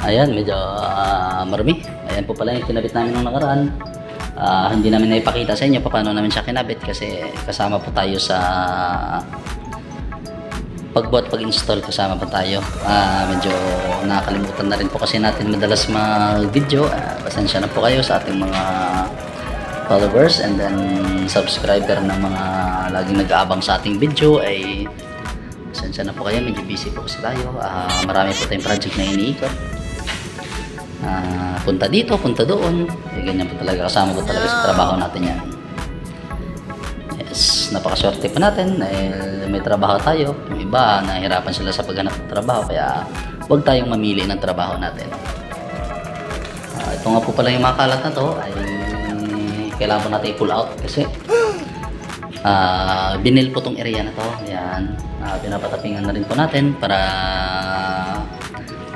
Ayan, medyo marumi. Ayan po pala yung kinabit namin nung nakaraan. Hindi namin naipakita sa inyo paano namin siya kinabit kasi kasama po tayo sa pagbuhat, pag-install, kasama pa tayo. Medyo nakakalimutan na rin po kasi natin madalas mag-video. Pasensya na po kayo sa ating mga followers and then subscriber ng mga laging nag-aabang sa ating video. Ay pasensya na po kayo, medyo busy po kasi tayo. Marami po tayong project na iniikot. Punta dito, punta doon. Ganyan po talaga, kasama po talaga sa trabaho natin yan. Yes, napakaswerte po natin dahil may trabaho tayo. Yung iba, nahihirapan sila sa paghanap ng trabaho, kaya huwag tayong mamili ng trabaho natin. Ito nga po pala yung mga kalat na to ay kailangan po natin i-pull out kasi binil po tong area na to. Ayan, pinapatapingan na rin po natin para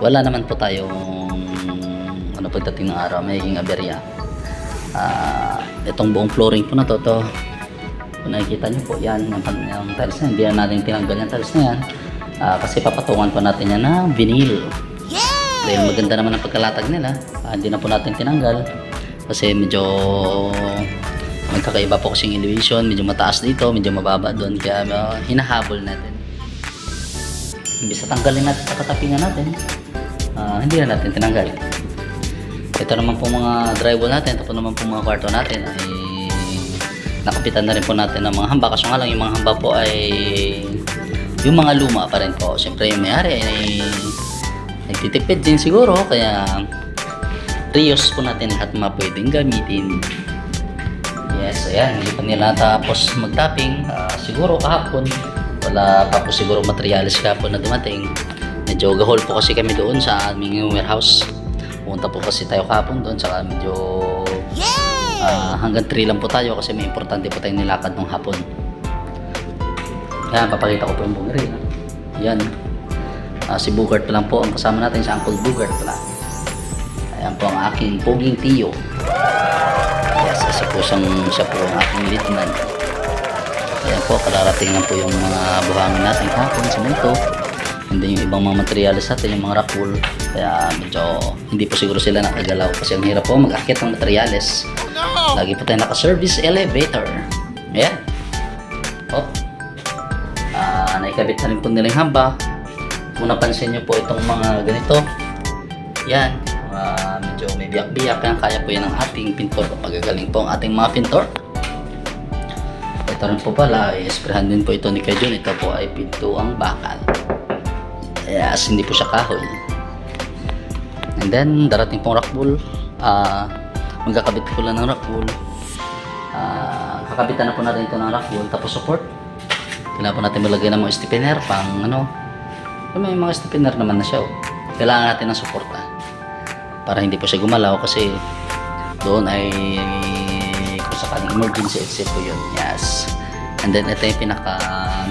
wala naman po tayong pagdating ng araw magiging aberya. Itong buong flooring po na to kung nakikita nyo po yan, yung tiles na, hindi na natin tinanggal yung tiles na yan kasi papatungan po natin yan na vinyl. Dahil maganda naman ang pagkalatag nila, hindi na po natin tinanggal kasi medyo magkakaiba po kasing elevation, medyo mataas dito, medyo mababa doon, kaya hinahabol natin. Imbis na tanggalin natin sa katapingan natin, hindi na natin tinanggal. Ito naman po mga drywall natin, ito po naman po mga kwarto natin ay nakapitan na rin po natin ng mga hamba. Kaso nga lang yung mga hamba po ay yung mga luma pa rin po. Siyempre yung may-ari ay nagtitipid din siguro, kaya reuse po natin lahat mga pwedeng gamitin. Yes, ayan, hindi pa nila tapos mag-tapping. Siguro kahapon, wala pa po siguro materials kahapon na dumating. Medyo gahol po kasi kami doon sa aming warehouse. Pumunta po kasi tayo kahapon doon, saka medyo hanggang 3 lang po tayo kasi may importante po tayong nilakad nung hapon. Yan, papakita ko po yung bungeri. Yan, si Bugart pa lang po ang kasama natin, si Uncle Bugart pala. Ayan po ang aking poging tiyo. Yes, siya po ang aking leadman. Ayan po, kararating lang po yung mga buhangin natin kahapon, semento. Hindi yung ibang mga materials natin, yung mga rock wool. Kaya medyo hindi po siguro sila nakagalaw kasi ang hirap po mag-akit ng materials. Lagi po tayo naka-service elevator. Ayan. Naikabit na rin po nila yung hamba. Kung napansin nyo po itong mga ganito, yan, medyo may biyak-biyak. Kaya po yan ng ating pintor. Pagagaling po ang ating mga pintor. Ito rin po pala, i-sprayhan din po ito ni Kajun. Ito po ay pintuang bakal. Yes, hindi po siya kahoy. And then, darating pong rock wool. Magkakabit po lang ng rock wool. Kakabitan na po natin ito ng rock wool. Tapos support. Kailangan po natin malagay ng mga stiffener pang ano. May mga stiffener naman na siya. Kailangan natin ng suporta para hindi po siya gumalaw kasi doon ay kung sakaling emergency exit po yun. Yes. And then, ito yung pinaka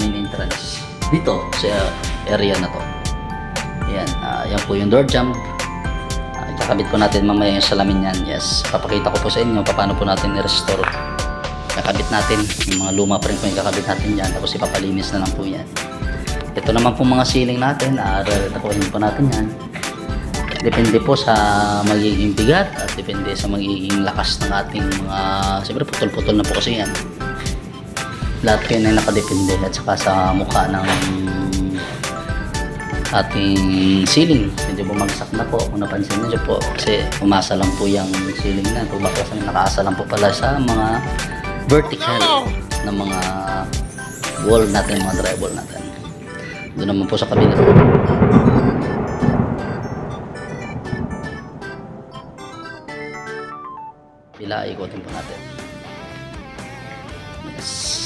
main entrance dito sa area na to. Ayan, yan po yung door jump. Kakabit po natin mamaya yung salamin yan. Yes, papakita ko po sa inyo paano po natin i-restore. Kakabit natin, yung mga luma pa rin po yung kakabit natin dyan. Tapos ipapalinis na lang po yan. Ito naman po mga ceiling natin, ratakuhin po natin yan. Depende po sa magiging bigat at depende sa magiging lakas ng ating mga, siyempre putol-putol na po kasi yan. Lahat po yun ay nakadepende at saka sa mukha ng ating ceiling. Medyo bumagsak na po kung napansin nyo po kasi umasa lang po yung ceiling na ito. Bakit nakaasa lang po pala sa mga vertical na mga wall natin, mga drywall natin. Doon naman po sa kabila. Bila, ikotin po natin. Yes.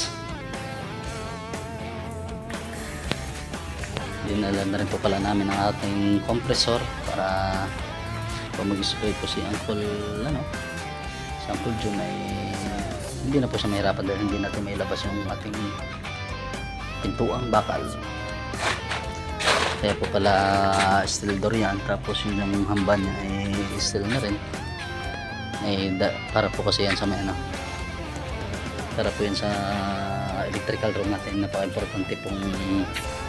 Dinala na rin po pala namin ang ating compressor para mag-spray po si Uncle si Uncle Jun ay hindi na po siya mahirapan dahil hindi natin mailabas yung ating pintuang bakal. Kaya po pala steel door yan, tapos yung hamba niya ay steel na rin. Para po kasi yan sa may para po yan sa electrical room natin. Napaka-importante pong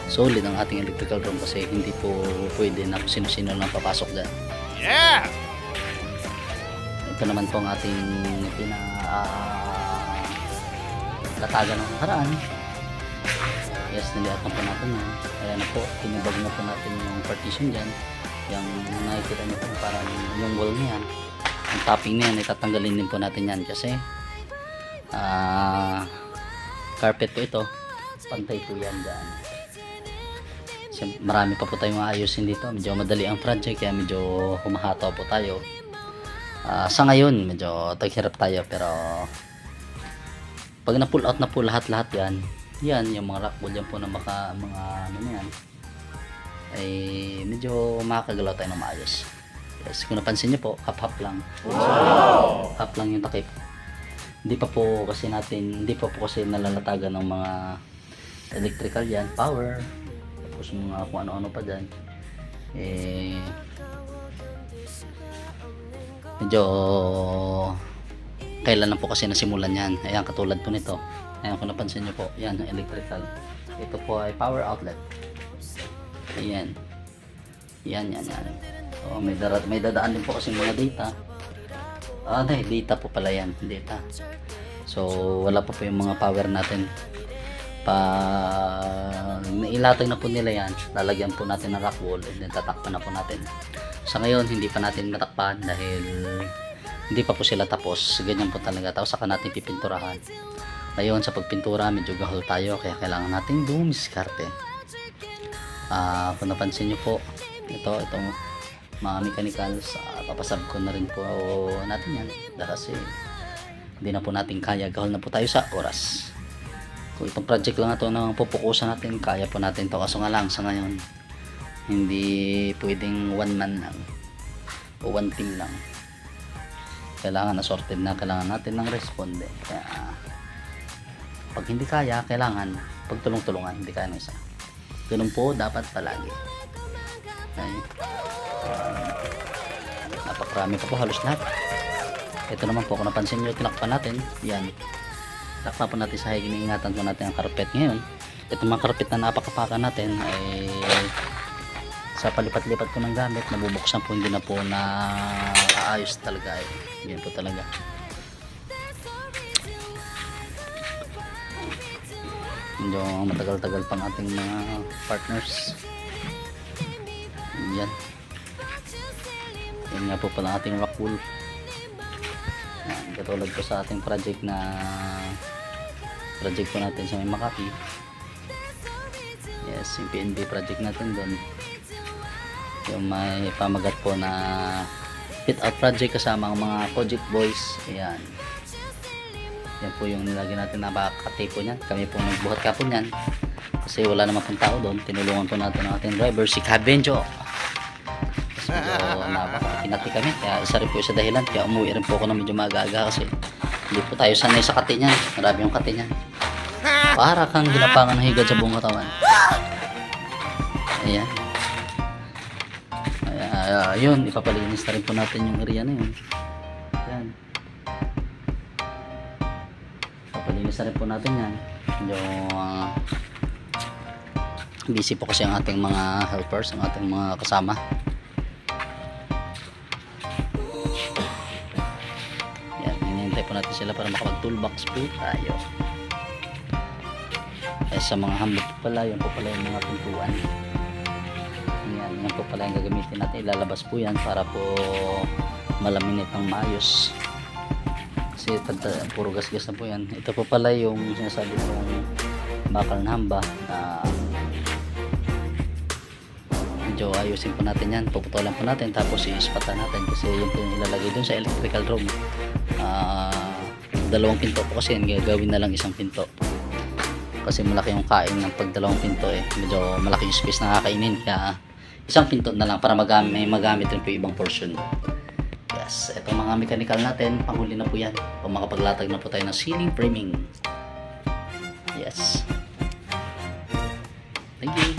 solid ang ating electrical room kasi hindi po pwede na kung sino-sino lang papasok dyan. Yeah! Ito naman po ang ating latagan ng nakaraan. Yes, niliatan po natin yan. Ayan na po, tinibag na po natin yung partition dyan. Yung nakikita nyo po parang yung wall niyan. Ang topping na yan, itatanggalin din po natin yan kasi carpet po ito. Pantay po yan dyan. Marami pa po tayong ayusin dito. Medyo madali ang project kaya medyo humahataw po tayo. Sa ngayon, medyo taghirap tayo pero pag na-pull out na po lahat-lahat yan, yung mga rockwool yan po na mga ano na yan, ay medyo makakagalaw tayo ng maayos. Yes, kung napansin nyo po, half-half lang. Wow! Half lang yung takip. Hindi pa po kasi nalalatagan ng mga electrical yan, power, tapos mga kung ano-ano pa dyan. Medyo kailan lang po kasi nasimulan yan. Ayan, katulad po nito. Ayan, kung napansin nyo po, yan, electrical. Ito po ay power outlet. Ayan. Yan. So, may dadaan din po kasi mga data. Data po pala yan. Data. So, wala pa po yung mga power natin. Nailatag na po nila yan, lalagyan po natin ng rock wall and then tatakpan na po natin. Sa ngayon, hindi pa natin matakpan dahil hindi pa po sila tapos. Ganyan po talaga. Tapos saka natin pipinturahan. Ngayon, sa pagpintura, medyo gahol tayo kaya kailangan natin dumiskarte. Kung napansin nyo po, itong mga mechanicals, papasab ko na rin po natin yan kasi hindi na po natin kaya, gahol na po tayo sa oras. Kung itong project lang ito na pupukusan natin, kaya po natin to. Kaso nga lang sa ngayon hindi pwedeng one man lang o one team lang, kailangan assorted na, kailangan natin ng responde. Kaya pag hindi kaya, kailangan pagtulong-tulungan, hindi kaya ng isa. Ganun po dapat palagi. Okay. Napakarami pa po, halos lahat. Ito naman po, kung napansin nyo, tinakpan natin yan. Takpa po natin sa higing, iniingatan po natin ang carpet ngayon. Itong mga carpet na napakapakan natin ay sa palipat-lipat po ng gamit, nabubuksan po, hindi na po na aayos talaga. Yan po talaga. Medyo matagal-tagal pang ating mga partners. Yan. Yan nga po pala ating rock wool. Katulad po sa ating project po natin sa may Makati. Yes, yung PNB project natin doon, yung may pamagat po na fit out project kasama ang mga project boys. Ayan, yan po yung nilagyan natin na bakate po niyan. Kami po nagbuhat ka po niyan kasi wala naman pong tao doon. Tinulungan po natin ang ating driver, si Cabenjo. Medyo napakakinati kami, kaya isa rin po sa dahilan kaya umuwi rin po ako na medyo maaga-aga kasi hindi po tayo sanay sa kati niyan. Marami yung kati niyan, para kang ginapangan ng higad sa buong katawan. Ayan, yun, ipapalinis na rin po natin yung area na yun. Ayan, ipapalinis na rin po natin yan. Medyo busy po kasi ang ating mga helpers, ang ating mga kasama. Po natin sila para makapag-toolbox po tayo. Sa mga hamlet po pala, yan po pala yung mga pintuan. Yan po pala yung gagamitin natin. Ilalabas po yan para po malaminit ang maayos. Kasi puro gas-gas na po yan. Ito po pala yung sinasabi kong bakal na hamba. Medyo ayusin po natin yan. Puputulan po natin tapos i-spatan natin kasi yun po yung ilalagay dun sa electrical room. Dalawang pinto po kasi gagawin na lang isang pinto kasi malaki yung kain ng pag dalawang pinto medyo malaki yung space na kakainin, kaya isang pinto na lang para magamit rin po yung ibang portion. Yes, itong mga mechanical natin, panghuli na po yan kung makapaglatag na po tayo ng ceiling framing. Yes, thank you.